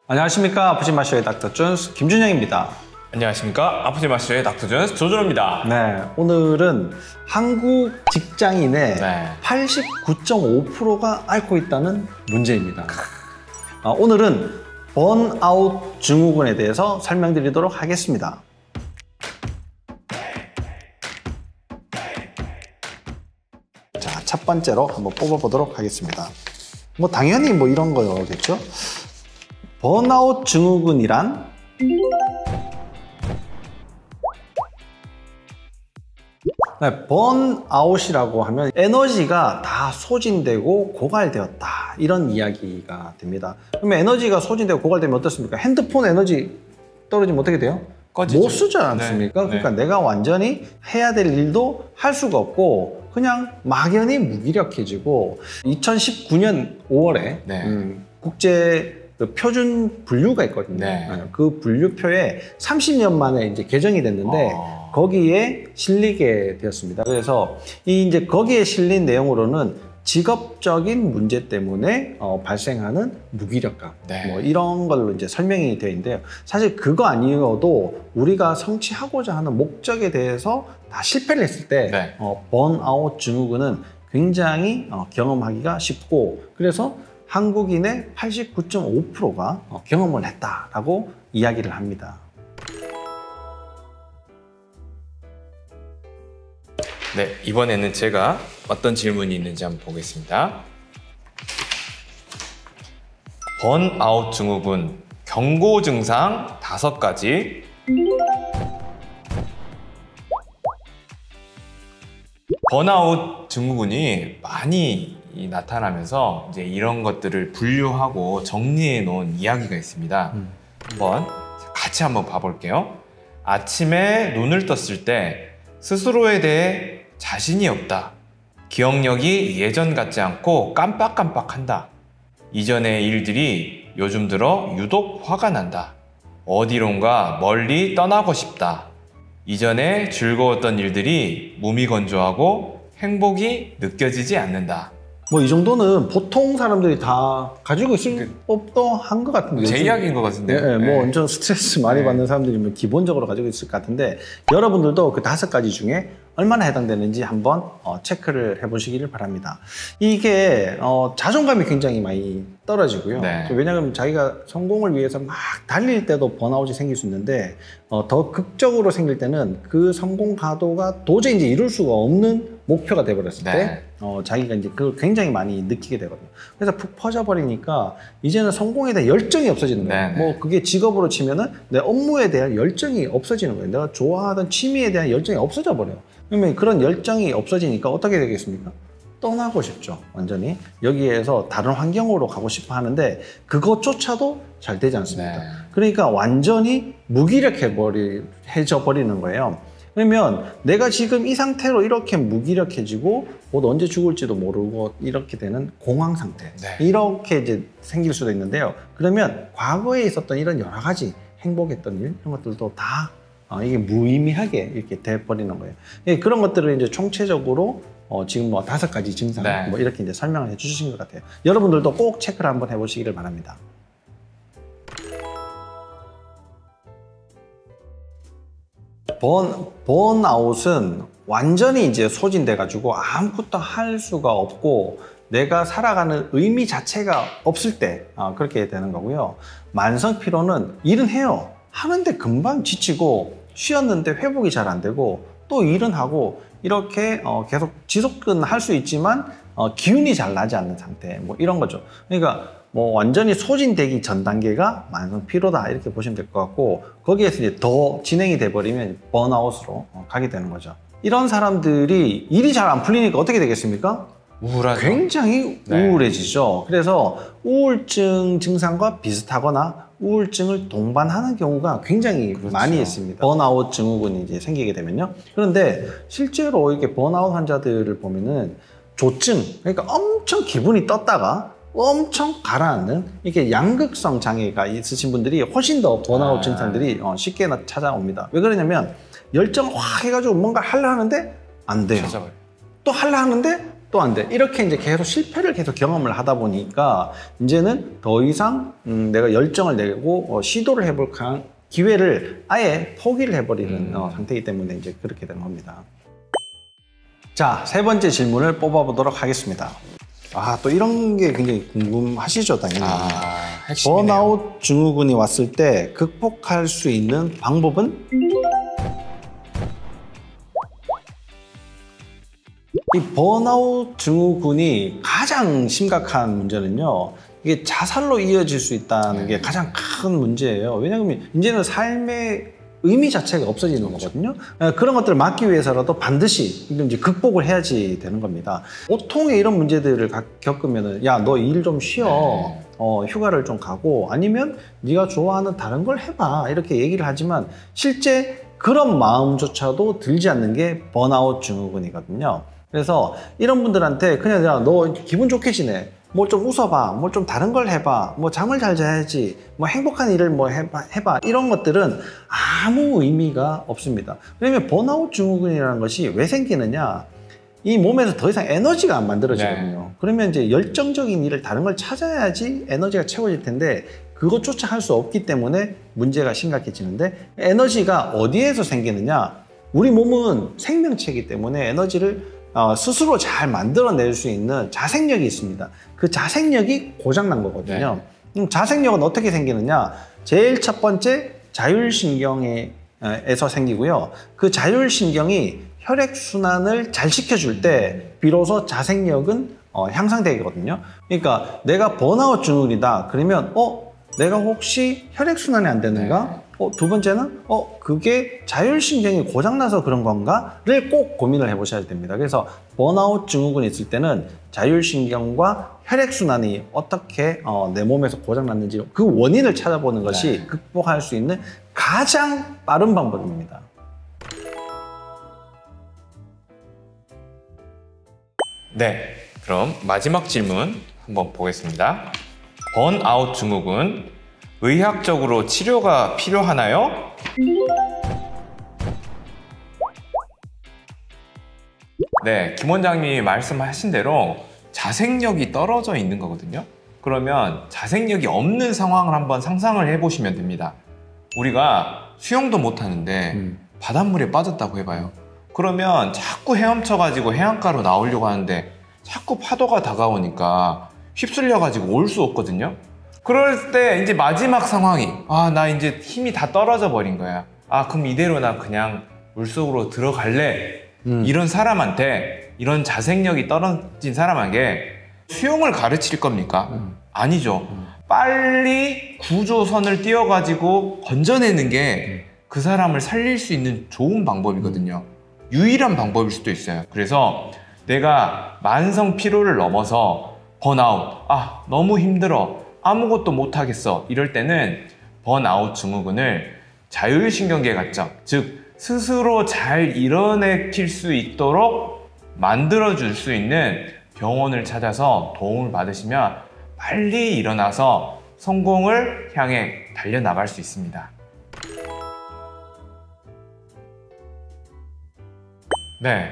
안녕하십니까. 아프지 마쇼의 닥터 존스 김준영입니다. 안녕하십니까. 아프지 마쇼의 닥터 존스 조준호입니다. 네, 오늘은 한국 직장인의 89.5%가 앓고 있다는 문제입니다. 오늘은 번아웃 증후군에 대해서 설명드리도록 하겠습니다. 자, 첫 번째로 한번 뽑아보도록 하겠습니다. 당연히 이런 거겠죠. 번아웃 증후군이란 번아웃이라고 하면 에너지가 다 소진되고 고갈되었다, 이런 이야기가 됩니다. 그러면 에너지가 소진되고 고갈되면 어떻습니까? 핸드폰 에너지 떨어지면 어떻게 돼요? 꺼지죠. 못 쓰지 않습니까? 네. 그러니까 내가 완전히 해야 될 일도 할 수가 없고 그냥 막연히 무기력해지고, 2019년 5월에 국제 표준 분류가 있거든요. 그 분류표에 30년 만에 이제 개정이 됐는데 거기에 실리게 되었습니다. 그래서 이제 거기에 실린 내용으로는 직업적인 문제 때문에 발생하는 무기력감, 이런 걸로 이제 설명이 되어 있는데요. 사실 그거 아니어도 우리가 성취하고자 하는 목적에 대해서 다 실패를 했을 때 번아웃 증후군은 굉장히 경험하기가 쉽고, 그래서 한국인의 89.5%가 경험을 했다라고 이야기를 합니다. 네, 이번에는 제가 어떤 질문이 있는지 한번 보겠습니다. 번아웃 증후군 경고 증상 5가지. 번아웃 증후군이 많이 나타나면서 이제 이런 것들을 분류하고 정리해 놓은 이야기가 있습니다. 한번 같이 한번 봐볼게요. 아침에 눈을 떴을 때 스스로에 대해 자신이 없다. 기억력이 예전 같지 않고 깜빡깜빡한다. 이전의 일들이 요즘 들어 유독 화가 난다. 어디론가 멀리 떠나고 싶다. 이전에 즐거웠던 일들이 무미건조하고 행복이 느껴지지 않는다. 이 정도는 보통 사람들이 다 가지고 있을 법도 한 것 같은데, 제 이야기인 것 같은데. 완전 스트레스 많이 받는 사람들이면 기본적으로 가지고 있을 것 같은데, 여러분들도 그 5가지 중에 얼마나 해당되는지 한번 체크를 해보시기를 바랍니다. 이게 자존감이 굉장히 많이 떨어지고요. 왜냐하면 자기가 성공을 위해서 막 달릴 때도 번아웃이 생길 수 있는데, 더 극적으로 생길 때는 그 성공 가도가 도저히 이제 이룰 수가 없는 목표가 돼버렸을 때 자기가 이제 그걸 굉장히 많이 느끼게 되거든요. 그래서 푹 퍼져버리니까 이제는 성공에 대한 열정이 없어지는 거예요. 그게 직업으로 치면은 내 업무에 대한 열정이 없어지는 거예요. 내가 좋아하던 취미에 대한 열정이 없어져 버려요. 그러면 그런 열정이 없어지니까 어떻게 되겠습니까? 떠나고 싶죠. 완전히 여기에서 다른 환경으로 가고 싶어 하는데 그것조차도 잘 되지 않습니다. 그러니까 완전히 무기력해져 버리는 거예요. 그러면 내가 지금 이 상태로 이렇게 무기력해지고 곧 언제 죽을지도 모르고 이렇게 되는 공황 상태, 이렇게 이제 생길 수도 있는데요. 그러면 과거에 있었던 이런 여러 가지 행복했던 일, 이런 것들도 다 이게 무의미하게 이렇게 돼버리는 거예요. 그런 것들을 이제 총체적으로 지금 5가지 증상 이렇게 이제 설명을 해주신 것 같아요. 여러분들도 꼭 체크를 한번 해보시기를 바랍니다. 번아웃은 완전히 이제 소진돼 가지고 아무것도 할 수가 없고 내가 살아가는 의미 자체가 없을 때 그렇게 되는 거고요. 만성 피로는 일은 해요. 하는데 금방 지치고, 쉬었는데 회복이 잘 안 되고, 또 일은 하고, 이렇게 계속 지속은 할 수 있지만 기운이 잘 나지 않는 상태, 이런 거죠. 그러니까 완전히 소진되기 전 단계가 만성 피로다, 이렇게 보시면 될 것 같고, 거기에서 이제 더 진행이 돼버리면 번아웃으로 가게 되는 거죠. 이런 사람들이 일이 잘 안 풀리니까 어떻게 되겠습니까? 우울하죠. 굉장히 우울해지죠. 그래서 우울증 증상과 비슷하거나 우울증을 동반하는 경우가 굉장히 많이 있습니다. 번아웃 증후군이 이제 생기게 되면요. 그런데 실제로 이렇게 번아웃 환자들을 보면은 조증, 그러니까 엄청 기분이 떴다가 엄청 가라앉는, 이렇게 양극성 장애가 있으신 분들이 훨씬 더 번아웃 증상들이 쉽게 찾아옵니다. 왜 그러냐면 열정을 확 해가지고 뭔가 하려 하는데 안 돼요. 또 하려 하는데 또 안 돼. 이렇게 이제 계속 실패를 계속 경험을 하다 보니까 이제는 더 이상 내가 열정을 내고 시도를 해볼 기회를 아예 포기를 해버리는 상태이기 때문에 이제 그렇게 되는 겁니다. 자, 세 번째 질문을 뽑아보도록 하겠습니다. 또 이런 게 굉장히 궁금하시죠, 당연히. 핵심이네요. 번아웃 증후군이 왔을 때 극복할 수 있는 방법은? 이 번아웃 증후군이 가장 심각한 문제는요, 이게 자살로 이어질 수 있다는 게 가장 큰 문제예요. 왜냐하면 이제는 삶의 의미 자체가 없어지는 거거든요. 그런 것들을 막기 위해서라도 반드시 이제 극복을 해야지 되는 겁니다. 보통의 이런 문제들을 겪으면은 야, 너 일 좀 쉬어. 휴가를 좀 가고 아니면 네가 좋아하는 다른 걸 해봐. 이렇게 얘기를 하지만 실제 그런 마음조차도 들지 않는 게 번아웃 증후군이거든요. 그래서 이런 분들한테 그냥 야, 너 기분 좋게 지내. 뭐 좀 웃어봐, 뭐 좀 다른 걸 해봐, 뭐 잠을 잘 자야지, 뭐 행복한 일을 뭐 해봐 이런 것들은 아무 의미가 없습니다. 왜냐면 번아웃 증후군이라는 것이 왜 생기느냐, 이 몸에서 더 이상 에너지가 안 만들어지거든요. 그러면 이제 열정적인 일을 다른 걸 찾아야지 에너지가 채워질 텐데 그것조차 할 수 없기 때문에 문제가 심각해지는데, 에너지가 어디에서 생기느냐, 우리 몸은 생명체이기 때문에 에너지를 스스로 잘 만들어낼 수 있는 자생력이 있습니다. 그 자생력이 고장난 거거든요. 자생력은 어떻게 생기느냐, 제일 첫 번째 자율신경에서 생기고요. 그 자율신경이 혈액순환을 잘 시켜줄 때 비로소 자생력은 향상되거든요. 그러니까 내가 번아웃 증후군이다 그러면 내가 혹시 혈액순환이 안 되는가? 두 번째는 그게 자율신경이 고장나서 그런 건가를 꼭 고민을 해보셔야 됩니다. 그래서 번아웃 증후군이 있을 때는 자율신경과 혈액순환이 어떻게 내 몸에서 고장났는지 그 원인을 찾아보는 것이 극복할 수 있는 가장 빠른 방법입니다. 네, 그럼 마지막 질문 한번 보겠습니다. 번아웃 증후군, 의학적으로 치료가 필요하나요? 네, 김 원장님이 말씀하신 대로 자생력이 떨어져 있는 거거든요. 그러면 자생력이 없는 상황을 한번 상상을 해보시면 됩니다. 우리가 수영도 못하는데 바닷물에 빠졌다고 해봐요. 그러면 자꾸 헤엄쳐가지고 해안가로 나오려고 하는데 자꾸 파도가 다가오니까 휩쓸려가지고 올 수 없거든요. 그럴 때 이제 마지막 상황이 나 이제 힘이 다 떨어져 버린 거야. 그럼 이대로 나 그냥 물속으로 들어갈래. 이런 사람한테, 이런 자생력이 떨어진 사람에게 수영을 가르칠 겁니까? 아니죠. 빨리 구조선을 띄워가지고 건져내는 게 그 사람을 살릴 수 있는 좋은 방법이거든요. 유일한 방법일 수도 있어요. 그래서 내가 만성 피로를 넘어서 번아웃, 너무 힘들어, 아무것도 못하겠어, 이럴 때는 번아웃 증후군을 자율신경계 과정, 즉 스스로 잘 일어나킬 수 있도록 만들어줄 수 있는 병원을 찾아서 도움을 받으시면 빨리 일어나서 성공을 향해 달려나갈 수 있습니다. 네,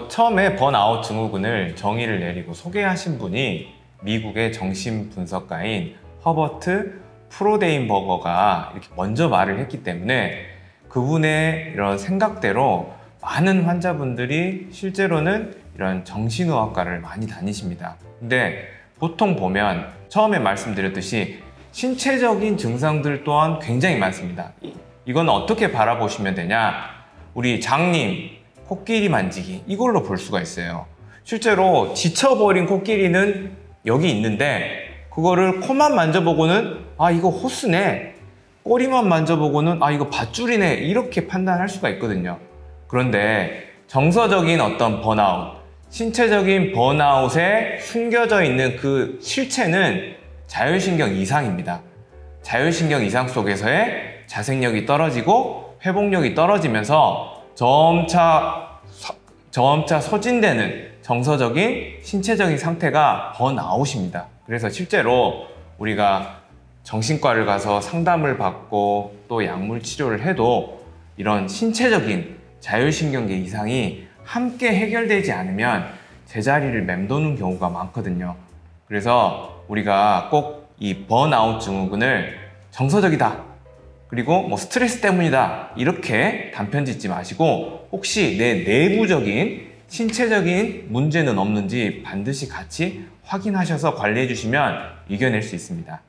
처음에 번아웃 증후군을 정의를 내리고 소개하신 분이 미국의 정신분석가인 허버트 프로데인버거가 이렇게 먼저 말을 했기 때문에 그분의 이런 생각대로 많은 환자분들이 실제로는 이런 정신의학과를 많이 다니십니다. 근데 보통 보면 처음에 말씀드렸듯이 신체적인 증상들 또한 굉장히 많습니다. 이건 어떻게 바라보시면 되냐? 우리 장님, 코끼리 만지기, 이걸로 볼 수가 있어요. 실제로 지쳐버린 코끼리는 여기 있는데 그거를 코만 만져보고는 이거 호스네, 꼬리만 만져보고는 이거 밧줄이네, 이렇게 판단할 수가 있거든요. 그런데 정서적인 어떤 번아웃, 신체적인 번아웃에 숨겨져 있는 그 실체는 자율신경 이상입니다. 자율신경 이상 속에서의 자생력이 떨어지고 회복력이 떨어지면서 점차 소진되는 정서적인, 신체적인 상태가 번아웃입니다. 그래서 실제로 우리가 정신과를 가서 상담을 받고 또 약물 치료를 해도 이런 신체적인 자율신경계 이상이 함께 해결되지 않으면 제자리를 맴도는 경우가 많거든요. 그래서 우리가 꼭 이 번아웃 증후군을 정서적이다, 그리고 뭐 스트레스 때문이다, 이렇게 단편 짓지 마시고 혹시 내 내부적인 신체적인 문제는 없는지 반드시 같이 확인하셔서 관리해 주시면 이겨낼 수 있습니다.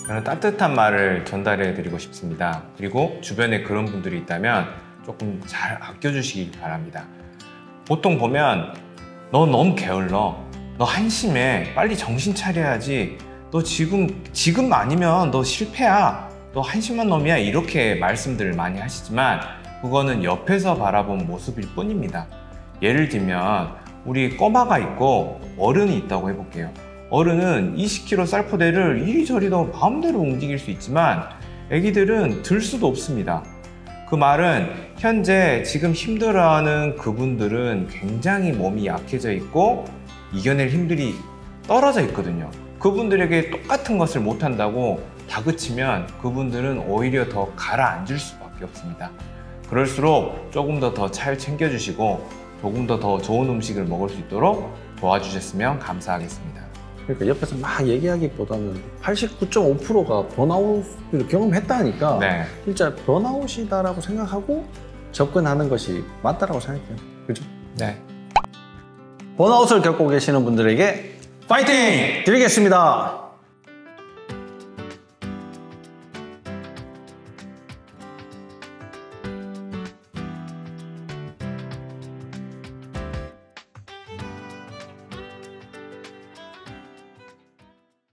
저는 따뜻한 말을 전달해 드리고 싶습니다. 그리고 주변에 그런 분들이 있다면 조금 잘 아껴주시기 바랍니다. 보통 보면 너 너무 게을러, 너 한심해, 빨리 정신 차려야지, 너 지금 아니면 너 실패야, 너 한심한 놈이야, 이렇게 말씀들을 많이 하시지만 그거는 옆에서 바라본 모습일 뿐입니다. 예를 들면 우리 꼬마가 있고 어른이 있다고 해볼게요. 어른은 20kg 쌀포대를 이리저리 더 마음대로 움직일 수 있지만 애기들은 들 수도 없습니다. 그 말은 현재 지금 힘들어하는 그분들은 굉장히 몸이 약해져 있고 이겨낼 힘들이 떨어져 있거든요. 그분들에게 똑같은 것을 못한다고 다그치면 그분들은 오히려 더 가라앉을 수밖에 없습니다. 그럴수록 조금 더 잘 챙겨주시고 조금 더 좋은 음식을 먹을 수 있도록 도와주셨으면 감사하겠습니다. 그러니까 옆에서 막 얘기하기보다는 89.5%가 번아웃을 경험했다니까 네. 진짜 번아웃이다라고 생각하고 접근하는 것이 맞다라고 생각해요. 그죠? 네. 번아웃을 겪고 계시는 분들에게 파이팅 드리겠습니다.